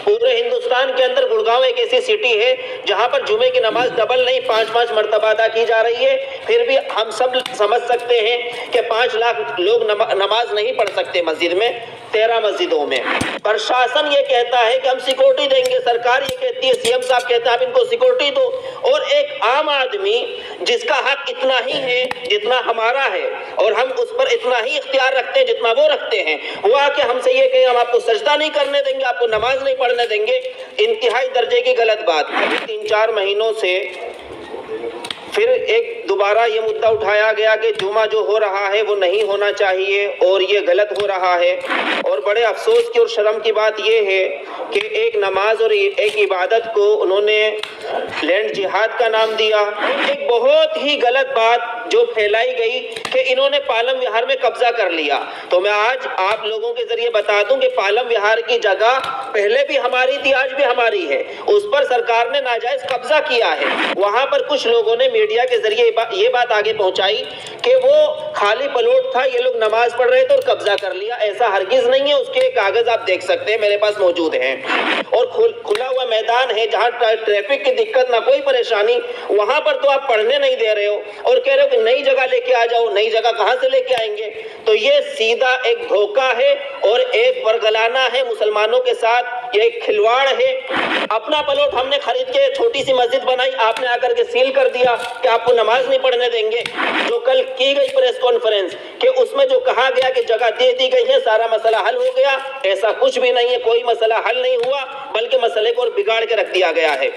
पूरे हिंदुस्तान के अंदर गुड़गांव एक ऐसी सिटी है जहां पर जुमे की नमाज डबल नहीं 5-5 मरतबा अदा की जा रही है। फिर भी हम सब समझ सकते हैं कि 5 लाख लोग नमाज नहीं पढ़ सकते मस्जिद में 13 मस्जिदों में। प्रशासन ये कहता है कि हम सिक्योरिटी देंगे, सरकार ये कहती है, सीएम साहब कहते हैं आप इनको सिक्योरिटी दो, और एक आम आदमी जिसका हक इतना ही है जितना हमारा है और हम उस पर इतना ही इख्तियार रखते हैं जितना वो रखते हैं, वो आके हमसे ये कहे हम आपको सजदा नहीं करने देंगे, आपको नमाज नहीं पढ़ने देंगे, इंतहाई दर्जे की गलत बात। अभी 3-4 महीनों से फिर एक दोबारा ये मुद्दा उठाया गया कि जुमा जो हो रहा है वो नहीं होना चाहिए और ये गलत हो रहा है। और बड़े अफसोस की और शर्म की बात ये है कि एक नमाज और एक इबादत को उन्होंने लैंड जिहाद का नाम दिया। एक बहुत ही गलत बात जो फैलाई गई कि इन्होंने पालम विहार में कब्जा कर लिया। तो मैं आज आप लोगों के जरिए बता दूं कि पालम विहार की जगह पहले भी हमारी थी, आज भी हमारी है, उस पर सरकार ने नाजायज कब्जा किया है। वहां पर कुछ लोगों ने मीडिया के जरिए ये बात आगे पहुंचाई कि वो खाली प्लॉट था, ये लोग नमाज पढ़ रहे थे और कब्जा कर लिया। ऐसा हरगिज नहीं है, उसके कागज आप देख सकते हैं, मेरे पास मौजूद हैं। और खुला हुआ मैदान है जहां ट्रैफिक की दिक्कत ना कोई परेशानी, वहां पर तो आप पढ़ने नहीं दे रहे हो और कह रहे हो कि नई जगह लेके आ जाओ। नई जगह कहां से लेके आएंगे? तो ये सीधा एक धोखा है और एक बरगलाना है मुसलमानों के साथ, ये एक खिलवाड़ है। अपना प्लॉट हमने खरीद के छोटी सी मस्जिद बनाई, आपने आकर के सील कर दिया कि आपको नमाज नहीं पढ़ने देंगे। जो कल की गई प्रेस कॉन्फ्रेंस कि उसमें जो कहा गया कि जगह दे दी गई है, सारा मसला हल हो गया, ऐसा कुछ भी नहीं है। कोई मसला हल नहीं हुआ, बल्कि मसले को और बिगाड़ के रख दिया गया है।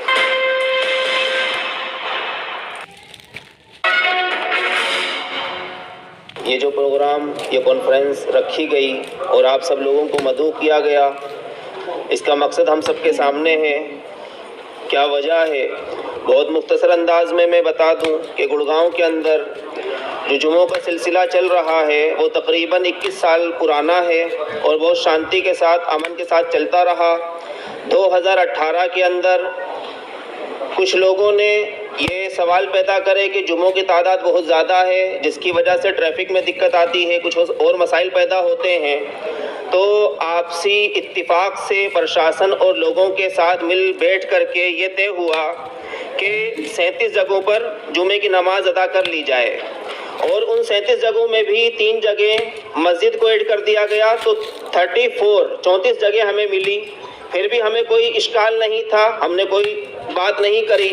ये जो प्रोग्राम, ये कॉन्फ्रेंस रखी गई और आप सब लोगों को मदऊ किया गया, इसका मकसद हम सबके सामने है। क्या वजह है? बहुत मुख्तसर अंदाज में मैं बता दूं कि गुड़गांव के अंदर जो जुमों का सिलसिला चल रहा है वो तकरीबन 21 साल पुराना है और बहुत शांति के साथ, अमन के साथ चलता रहा। 2018 के अंदर कुछ लोगों ने ये सवाल पैदा करे कि जुमों की तादाद बहुत ज़्यादा है, जिसकी वजह से ट्रैफिक में दिक्कत आती है, कुछ और मसाइल पैदा होते हैं। तो आपसी इत्तिफाक से प्रशासन और लोगों के साथ मिल बैठ करके ये तय हुआ कि 37 जगहों पर जुमे की नमाज अदा कर ली जाए और उन 37 जगहों में भी 3 जगह मस्जिद को ऐड कर दिया गया। तो 34 जगह हमें मिली। फिर भी हमें कोई इश्काल नहीं था, हमने कोई बात नहीं करी,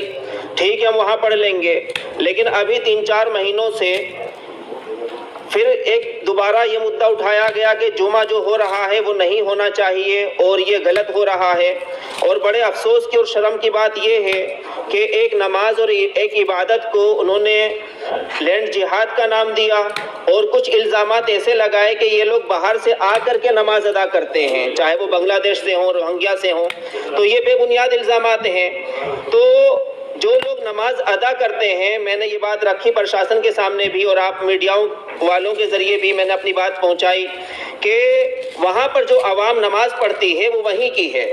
ठीक है हम वहाँ पढ़ लेंगे। लेकिन अभी 3-4 महीनों से फिर एक दोबारा ये मुद्दा उठाया गया कि जुमा जो हो रहा है वो नहीं होना चाहिए और ये गलत हो रहा है। और बड़े अफसोस की और शर्म की बात ये है कि एक नमाज और एक इबादत को उन्होंने लैंड जिहाद का नाम दिया और कुछ इल्ज़ामात ऐसे लगाए कि ये लोग बाहर से आकर के नमाज अदा करते हैं, चाहे वो बांग्लादेश से हों, रोहिंग्या से हों। तो ये बेबुनियाद इल्ज़ामात हैं। तो जो लोग नमाज अदा करते हैं, मैंने ये बात रखी प्रशासन के सामने भी और आप मीडियाओं वालों के ज़रिए भी मैंने अपनी बात पहुंचाई कि वहाँ पर जो आवाम नमाज पढ़ती है वो वहीं की है।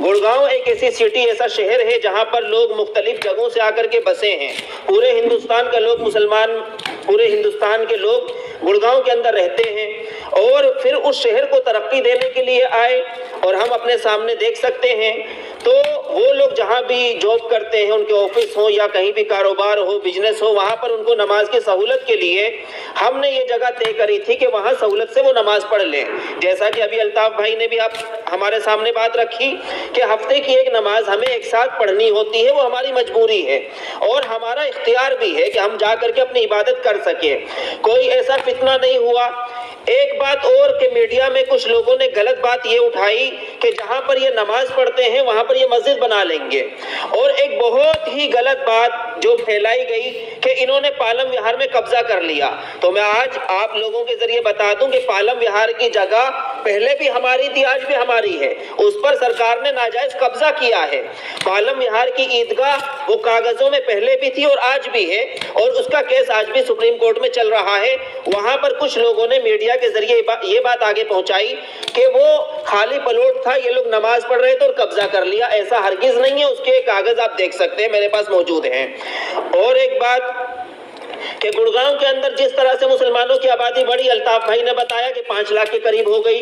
गुड़गांव एक ऐसी सिटी, ऐसा शहर है जहाँ पर लोग मुख्तलिफ जगहों से आकर के बसे हैं। पूरे हिंदुस्तान का लोग, मुसलमान पूरे हिंदुस्तान के लोग गुड़गांव के अंदर रहते हैं और फिर उस शहर को तरक्की देने के लिए आए। और हम अपने सामने देख सकते हैं तो वो लोग जहाँ भी जॉब करते हैं, उनके ऑफिस हो या कहीं भी कारोबार हो, बिजनेस हो, वहाँ पर उनको नमाज की सहूलत के लिए हमने ये जगह तय करी थी कि वहाँ सहूलत से वो नमाज पढ़ लें। जैसा कि अभी अल्ताफ भाई ने भी आप हमारे सामने बात रखी कि हफ्ते की एक नमाज हमें एक साथ पढ़नी होती है, वो हमारी मजबूरी है और हमारा इख्तियार भी है कि हम जा करके अपनी इबादत कर सके। कोई ऐसा फितना नहीं हुआ। एक बात और कि मीडिया में कुछ लोगों ने गलत बात ये उठाई कि जहां पर ये नमाज पढ़ते हैं वहां पर ये मस्जिद बना लेंगे, और एक बहुत ही गलत बात जो फैलाई गई कि इन्होंने पालम विहार में कब्जा कर लिया। तो मैं आज आप लोगों के जरिए बता दूं कि पालम विहार की जगह पहले भी हमारी थी, आज भी हमारी है, उस पर सरकार ने नाजायज कब्जा किया है। पालम विहार की ईदगाह वो कागजों में पहले भी थी और आज भी है और उसका केस आज भी सुप्रीम कोर्ट में चल रहा है। वहां पर कुछ लोगों ने मीडिया के जरिए ये बात आगे पहुंचाई कि वो खाली प्लॉट था, ये लोग नमाज पढ़ रहे थे और कब्जा कर लिया। ऐसा हरगिज नहीं है, उसके कागज आप देख सकते हैं, मेरे पास मौजूद हैं। और एक बात कि गुड़गांव के अंदर जिस तरह से मुसलमानों की आबादी बढ़ी, अल्ताफ भाई ने बताया कि 5 लाख के करीब हो गई।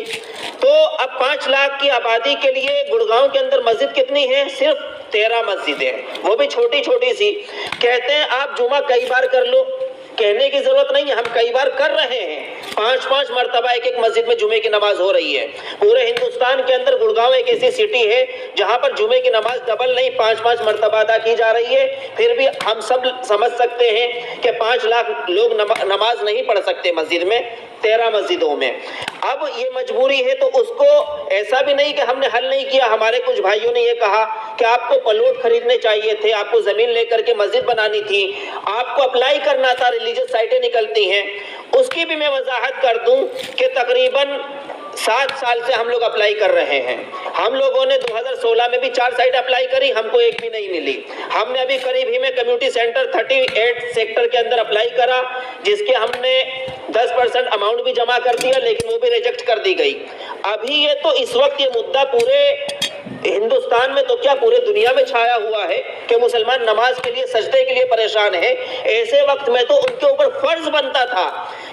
तो अब 5 लाख की आबादी के लिए गुड़गांव के अंदर मस्जिद कितनी है? सिर्फ 13 मस्जिदें, वो भी छोटी छोटी सी। कहते हैं आप जुमा कई बार कर लो, कहने की जरूरत नहीं है, हम कई बार कर रहे हैं। 5-5 मरतबा एक मस्जिद में जुमे की नमाज हो रही है। पूरे हिंदुस्तान के अंदर गुड़गांव एक ऐसी सिटी है जहां पर जुमे की नमाज डबल नहीं 5-5 मरतबा अदा की जा रही है। फिर भी हम सब समझ सकते हैं कि 5 लाख लोग नमाज नहीं पढ़ सकते मस्जिद में, 13 मस्जिदों में। अब ये मजबूरी है, तो उसको ऐसा भी नहीं कि हमने हल नहीं किया। हमारे कुछ भाइयों ने ये कहा कि आपको प्लॉट खरीदने चाहिए थे, आपको जमीन लेकर के मस्जिद बनानी थी, आपको अप्लाई करना था, रिलीजियस साइटें निकलती हैं। उसकी भी मैं वजाहत कर दूं कि तकरीबन 7 साल से हम लोग अप्लाई कर रहे हैं। हम लोगों ने 2016 में भी 4 साइट अप्लाई करी, हमको एक भी नहीं मिली। हमने अभी करीब ही में कम्युनिटी सेंटर 38 सेक्टर के अंदर अप्लाई करा, जिसके हमने 10% अमाउंट भी जमा कर दिया, लेकिन वो भी रिजेक्ट कर दी गई। अभी ये तो इस वक्त ये मुद्दा पूरे हिंदुस्तान में तो क्या पूरे दुनिया में छाया हुआ है कि मुसलमान नमाज के लिए, सजदे के लिए परेशान है। ऐसे वक्त में तो उनके ऊपर फर्ज बनता था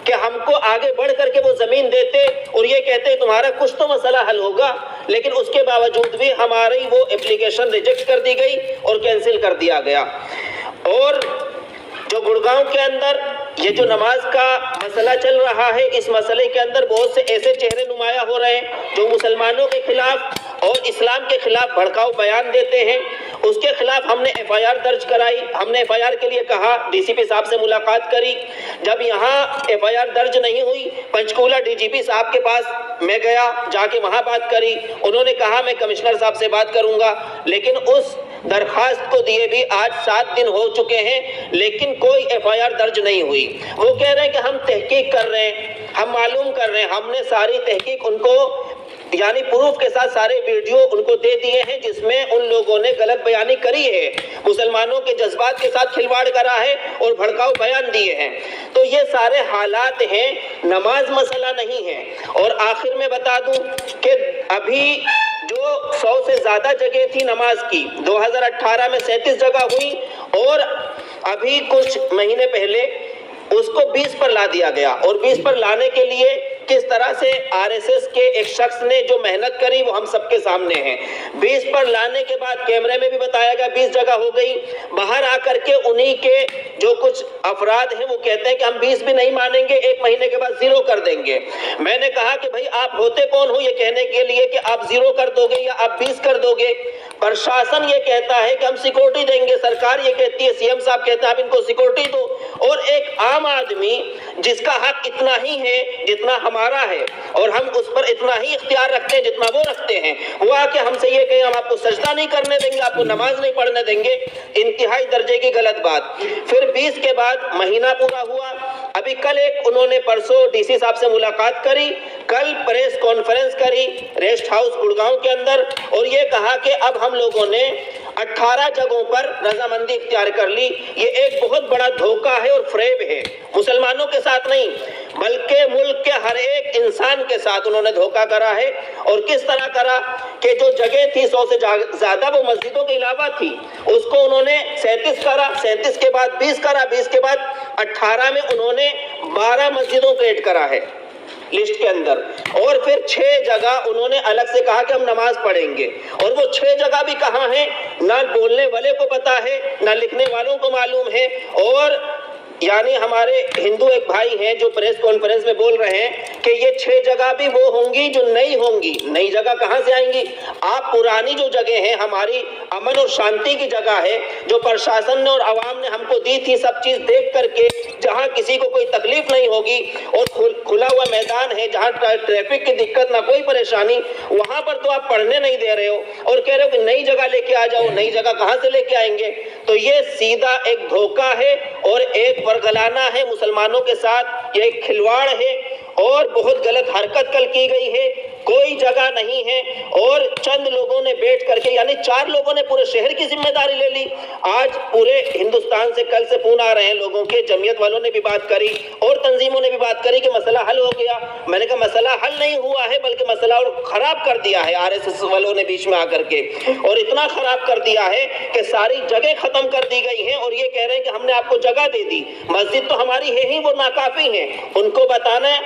कि हमको आगे बढ़ करके वो जमीन देते और ये कहते तुम्हारा कुछ तो मसला हल होगा, लेकिन उसके बावजूद भी हमारी वो एप्लीकेशन रिजेक्ट कर दी गई और कैंसिल कर दिया गया। और जो गुड़गांव के अंदर ये जो नमाज का मसला चल रहा है, इस मसले के अंदर बहुत से ऐसे चेहरे नुमाया हो रहे हैं जो मुसलमानों के खिलाफ और इस्लाम के खिलाफ भड़काऊ बयान देते हैं। उसके खिलाफ हमने FIR दर्ज कराई। हमने FIR के लिए कहा, DCP साहब से मुलाकात करी। जब यहाँ FIR दर्ज नहीं हुई, पंचकूला DGP साहब के पास मैं गया, जाके वहाँ बात करी। उन्होंने कहा मैं कमिश्नर साहब से बात करूँगा, लेकिन उस दरखास्त को दिए भी आज 7 दिन हो चुके हैं, लेकिन कोई FIR दर्ज नहीं हुई। वो कह रहे हैं कि हम तहकीक कर रहे हैं, हम मालूम कर रहे हैं। हमने सारी तहकीक उनको यानी प्रूफ के साथ सारे वीडियो उनको दे दिए हैं, जिसमें उन लोगों ने गलत बयानी करी है, मुसलमानों के जज्बात के साथ खिलवाड़ करा है और भड़काऊ बयान दिए हैं। तो ये सारे हालात हैं, नमाज मसला नहीं है। और आखिर में बता दूं कि अभी जो 100 से ज्यादा जगह थी नमाज की, 2018 में 37 जगह हुई और अभी कुछ महीने पहले उसको 20 पर ला दिया गया। और 20 पर लाने के लिए किस तरह से RSS के एक शख्स ने जो मेहनत करी वो हम सबके सामने है। 20 पर लाने के बाद कैमरे में भी बताया गया 20 जगह हो गई। बाहर आकर के उन्हीं के जो कुछ अफराद हैं वो कहते हैं कि हम 20 भी नहीं मानेंगे, 1 महीने के बाद 0 कर देंगे। मैंने कहा कि भाई आप होते कौन हो ये कहने के लिए कि आप 0 कर दोगे या आप 20 कर दोगे? प्रशासन ये कहता है कि हम सिक्योरिटी देंगे, सरकार ये कहती है, CM साहब कहते हैं आप इनको सिक्योरिटी दो। और एक आम आदमी जिसका हक इतना ही है जितना हमारा है और हम उस पर इतना ही इख्तियार रखते हैं जितना वो रखते हैं, वो आके हमसे ये कहे हम आपको सजदा नहीं करने देंगे, आपको नमाज नहीं पढ़ने देंगे, इंतहाई दर्जे की गलत बात। फिर 20 के बाद महीना पूरा हुआ। अभी कल एक उन्होंने परसों DC साहब से मुलाकात करी, कल प्रेस कॉन्फ्रेंस करी रेस्ट हाउस गुड़गांव के अंदर और ये कहा कि अब हम लोगों ने 18 जगहों पर रजामंदी इख्तियार कर ली। ये एक बहुत बड़ा धोखा है और फ्रेब है, मुसलमानों के साथ नहीं बल्कि मुल्क के हर एक इंसान के साथ उन्होंने धोखा करा है। और किस तरह करा कि जो जगह थी 100 से ज्यादा वो मस्जिदों के अलावा थी, उसको उन्होंने 37 करा, 37 के बाद 20 करा, 20 के बाद 18 में उन्होंने 12 मस्जिदों को ऐड करा है लिस्ट के अंदर। और फिर 6 जगह उन्होंने अलग से कहा कि हम नमाज पढ़ेंगे। और वो 6 जगह भी कहाँ हैं ना बोलने वाले को पता है ना लिखने वालों को मालूम है। और यानी हमारे हिंदू एक भाई हैं जो प्रेस कॉन्फ्रेंस में बोल रहे हैं कि ये 6 जगह भी वो होंगी जो नई होंगी। नई जगह कहां से आएंगी? आप पुरानी जो जगह है हमारी अमन और शांति की जगह है जो प्रशासन ने और आवाम ने हमको दी थी, सब चीज देख करके, जहां किसी को कोई तकलीफ नहीं होगी और खुला हुआ मैदान है जहां ट्रैफिक की दिक्कत ना कोई परेशानी, वहां पर तो आप पढ़ने नहीं दे रहे हो और कह रहे हो कि नई जगह लेके आ जाओ। नई जगह कहां से लेके आएंगे? तो ये सीधा एक धोखा है और एक वरगलाना है मुसलमानों के साथ, ये एक खिलवाड़ है और बहुत गलत हरकत कल की गई है। कोई जगह नहीं है और चंद लोगों ने बैठ करके यानी 4 लोगों ने पूरे शहर की जिम्मेदारी ले ली। आज पूरे हिंदुस्तान से कल से फोन आ रहे हैं लोगों के, जमीयत वालों ने भी बात करी और तंजीमों ने भी बात करी कि मसला हल हो गया। मैंने कहा मसला हल नहीं हुआ है बल्कि मसला और खराब कर दिया है RSS वालों ने बीच में आकर के, और इतना खराब कर दिया है कि सारी जगह खत्म कर दी गई है। और ये कह रहे हैं कि हमने आपको जगह दे दी, मस्जिद तो हमारी है ही, वो नाकाफी है। उनको बताना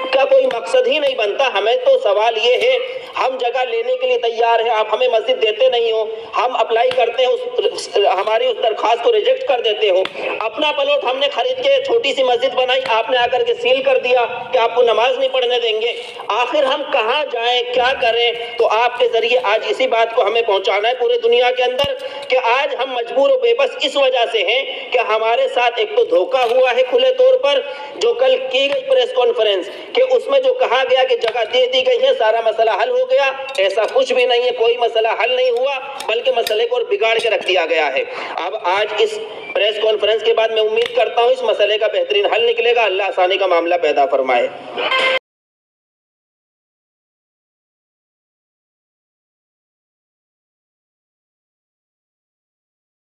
का कोई मकसद ही नहीं बनता। हमें तो सवाल ये है ہم جگہ لینے کے لیے تیار ہیں، آپ ہمیں مسجد دیتے نہیں ہو، ہم اپلائی کرتے ہیں ہماری اس درخواست کو ریجیکٹ کر دیتے ہو، اپنا پلاٹ ہم نے خرید کے چھوٹی سی مسجد بنائی، آپ نے آ کر کے سیل کر دیا کہ آپ کو نماز نہیں پڑھنے دیں گے، آخر ہم کہاں جائیں، کیا کریں؟ تو آپ کے ذریعے آج اسی بات کو ہمیں پہنچانا ہے پورے دنیا کے اندر کہ آج ہم مجبور و بے بس اس وجہ سے ہیں کہ ہمارے ساتھ ایک تو دھوکہ ہوا ہے کھلے طور پر، جو کل کی گئی پریس کانفرنس کہ اس میں جو کہا گیا کہ جگہ دے دی گئی ہے سارا مسئلہ حل ہو گیا، ایسا کچھ بھی نہیں ہے، کوئی مسئلہ حل نہیں ہوا بلکہ مسئلے کو اور بگاڑ کے رکھ دیا گیا ہے۔ اب آج اس پریس کانفرنس کے بعد میں امید کرتا ہوں اس مسئلے کا بہترین حل نکلے گا، اللہ آسانی کا معاملہ پیدا فرمائے۔